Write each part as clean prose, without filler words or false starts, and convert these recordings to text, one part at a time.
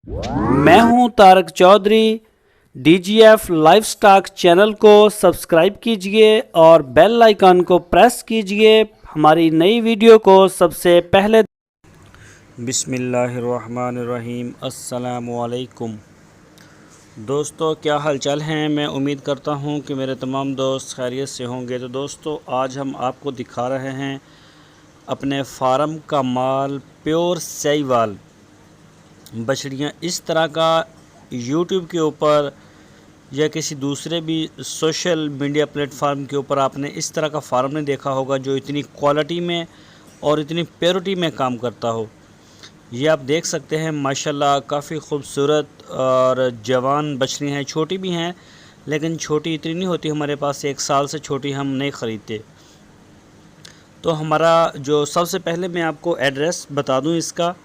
मैं हूं Tarak Chaudhary. DGF livestock channel को सब्सक्राइब कीजिए और बेल आइकन को प्रेस कीजिए हमारी नई वीडियो को सबसे पहले। बिस्मिल्लाहिर्रहमानिर्रहीम। अस्सलामु अलैकुम दोस्तों, क्या हालचाल हैं। मैं उम्मीद करता हूं कि मेरे तमाम दोस्त खैरियत से होंगे। तो दोस्तों, आज हम आपको दिखा रहे हैं अपने फार्म का माल, प्योर साहिवाल बछड़ियाँ। इस तरह का YouTube के ऊपर या किसी दूसरे भी सोशल मीडिया प्लेटफार्म के ऊपर आपने इस तरह का फार्म नहीं देखा होगा जो इतनी क्वालिटी में और इतनी प्योरिटी में काम करता हो। ये आप देख सकते हैं माशाल्लाह, काफ़ी खूबसूरत और जवान बछड़ियाँ हैं। छोटी भी हैं लेकिन छोटी इतनी नहीं होती हमारे पास, 1 साल से छोटी हम नहीं ख़रीदते। तो हमारा जो सबसे पहले मैं आपको एड्रेस बता दूं इसका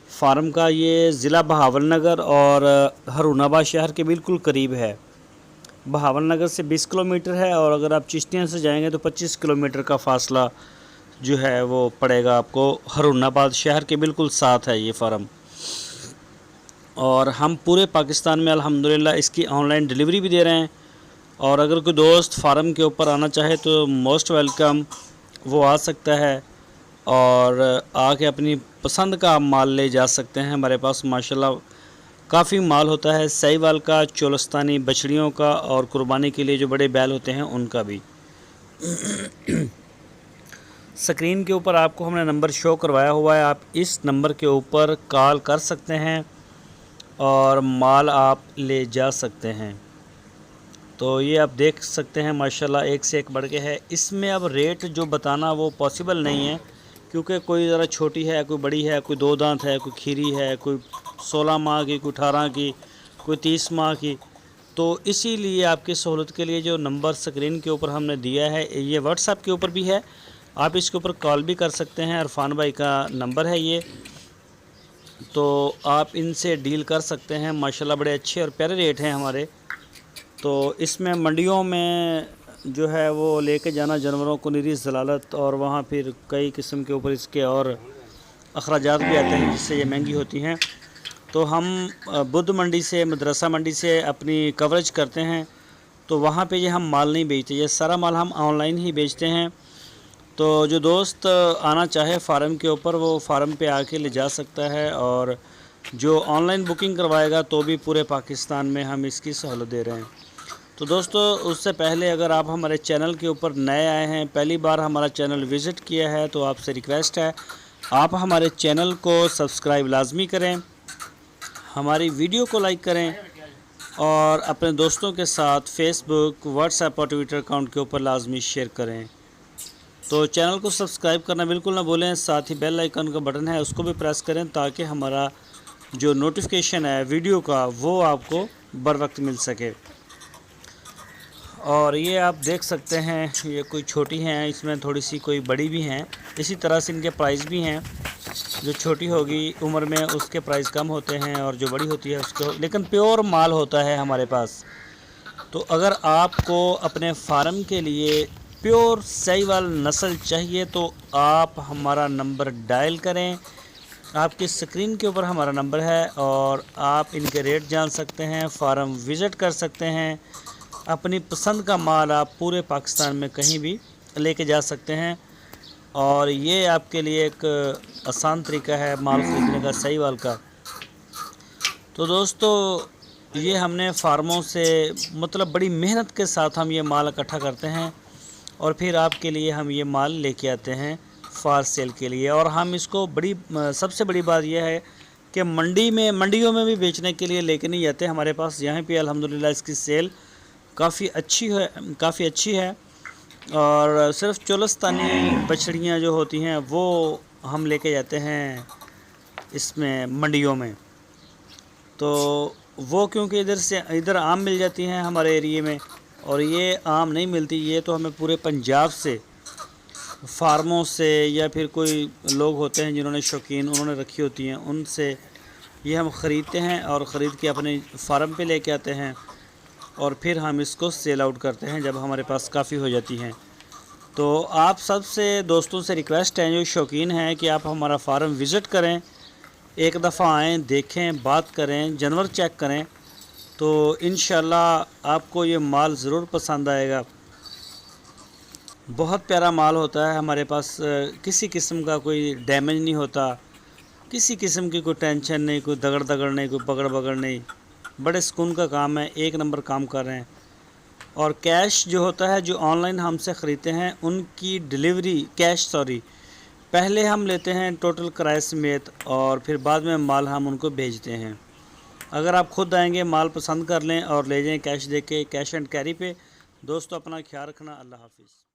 फार्म का, ये ज़िला बहावलनगर और हरूनाबाद शहर के बिल्कुल करीब है। बहावलनगर से 20 किलोमीटर है और अगर आप चिश्तियाँ से जाएंगे तो 25 किलोमीटर का फासला जो है वो पड़ेगा आपको। हरूनाबाद शहर के बिल्कुल साथ है ये फार्म। और हम पूरे पाकिस्तान में अल्हम्दुलिल्लाह इसकी ऑनलाइन डिलीवरी भी दे रहे हैं। और अगर कोई दोस्त फार्म के ऊपर आना चाहे तो मोस्ट वेलकम, वो आ सकता है और आके अपनी पसंद का माल ले जा सकते हैं। हमारे पास माशाल्लाह काफ़ी माल होता है, साहिवाल का, चोलस्तानी बछड़ियों का और कुर्बानी के लिए जो बड़े बैल होते हैं उनका भी। स्क्रीन के ऊपर आपको हमने नंबर शो करवाया हुआ है, आप इस नंबर के ऊपर कॉल कर सकते हैं और माल आप ले जा सकते हैं। तो ये आप देख सकते हैं माशाल्लाह एक से एक बढ़ के है। इसमें अब रेट जो बताना वो पॉसिबल नहीं है, क्योंकि कोई ज़रा छोटी है, कोई बड़ी है, कोई 2 दांत है, कोई खीरी है, कोई 16 माह की, कोई 18 की, कोई 30 माह की। तो इसीलिए आपकी सहूलत के लिए जो नंबर स्क्रीन के ऊपर हमने दिया है, ये व्हाट्सएप के ऊपर भी है, आप इसके ऊपर कॉल भी कर सकते हैं। अरफान भाई का नंबर है ये, तो आप इनसे डील कर सकते हैं। माशाल्लाह बड़े अच्छे और प्यारे रेट हैं हमारे। तो इसमें मंडियों में जो है वो लेके जाना जानवरों को निरी ज़लालत, और वहाँ फिर कई किस्म के ऊपर इसके और अखराजात भी आते हैं जिससे ये महंगी होती हैं। तो हम बुध मंडी से, मदरसा मंडी से अपनी कवरेज करते हैं, तो वहाँ पे ये हम माल नहीं बेचते, ये सारा माल हम ऑनलाइन ही बेचते हैं। तो जो दोस्त आना चाहे फार्म के ऊपर, वो फार्म पे आके ले जा सकता है। और जो ऑनलाइन बुकिंग करवाएगा तो भी पूरे पाकिस्तान में हम इसकी सहूलत दे रहे हैं। तो दोस्तों, उससे पहले अगर आप हमारे चैनल के ऊपर नए आए हैं, पहली बार हमारा चैनल विज़िट किया है, तो आपसे रिक्वेस्ट है आप हमारे चैनल को सब्सक्राइब लाजमी करें, हमारी वीडियो को लाइक करें और अपने दोस्तों के साथ फेसबुक, व्हाट्सएप और ट्विटर अकाउंट के ऊपर लाजमी शेयर करें। तो चैनल को सब्सक्राइब करना बिल्कुल ना भूलें, साथ ही बेल आइकन का बटन है उसको भी प्रेस करें, ताकि हमारा जो नोटिफिकेशन है वीडियो का वो आपको बर वक्त मिल सके। और ये आप देख सकते हैं, ये कोई छोटी हैं, इसमें थोड़ी सी कोई बड़ी भी हैं। इसी तरह से इनके प्राइस भी हैं, जो छोटी होगी उम्र में उसके प्राइस कम होते हैं और जो बड़ी होती है उसको, लेकिन प्योर माल होता है हमारे पास। तो अगर आपको अपने फार्म के लिए प्योर साहिवाल नस्ल चाहिए तो आप हमारा नंबर डायल करें, आपकी स्क्रीन के ऊपर हमारा नंबर है, और आप इनके रेट जान सकते हैं, फार्म विज़िट कर सकते हैं। अपनी पसंद का माल आप पूरे पाकिस्तान में कहीं भी लेके जा सकते हैं। और ये आपके लिए एक आसान तरीका है माल ख़रीदने का, साहिवाल का। तो दोस्तों, ये हमने फार्मों से मतलब बड़ी मेहनत के साथ हम ये माल इकट्ठा करते हैं और फिर आपके लिए हम ये माल लेके आते हैं फार सेल के लिए। और हम इसको सबसे बड़ी बात यह है कि मंडियों में भी बेचने के लिए लेके नहीं जाते। हमारे पास यहाँ पे अल्हम्दुलिल्लाह इसकी सेल काफ़ी अच्छी है। और सिर्फ चोलस्तानी बछड़ियाँ जो होती हैं वो हम लेके जाते हैं इसमें मंडियों में। तो वो क्योंकि इधर आम मिल जाती हैं हमारे एरिए में, और ये आम नहीं मिलती। ये तो हमें पूरे पंजाब से, फार्मों से, या फिर कोई लोग होते हैं जिन्होंने शौकीन उन्होंने रखी होती हैं, उनसे ये हम ख़रीदते हैं और ख़रीद के अपने फार्म पे लेके आते हैं, और फिर हम इसको सेल आउट करते हैं जब हमारे पास काफ़ी हो जाती हैं। तो आप सबसे दोस्तों से रिक्वेस्ट है जो शौकीन हैं कि आप हमारा फार्म विज़िट करें, एक दफ़ा आएँ, देखें, बात करें, जानवर चेक करें, तो इंशाल्लाह आपको ये माल ज़रूर पसंद आएगा। बहुत प्यारा माल होता है हमारे पास, किसी किस्म का कोई डैमेज नहीं होता, किसी किस्म की कोई टेंशन नहीं, कोई दगड़ दगड़ नहीं, कोई पकड़ पकड़ नहीं। बड़े सुकून का काम है, एक नंबर काम कर रहे हैं। और कैश जो होता है, जो ऑनलाइन हमसे ख़रीदते हैं उनकी डिलीवरी पहले हम लेते हैं टोटल किराए समेत, और फिर बाद में माल हम उनको भेजते हैं। अगर आप खुद आएंगे, माल पसंद कर लें और ले जाएं कैश दे के, कैश एंड कैरी पे। दोस्तों अपना ख्याल रखना। अल्लाह हाफिज़।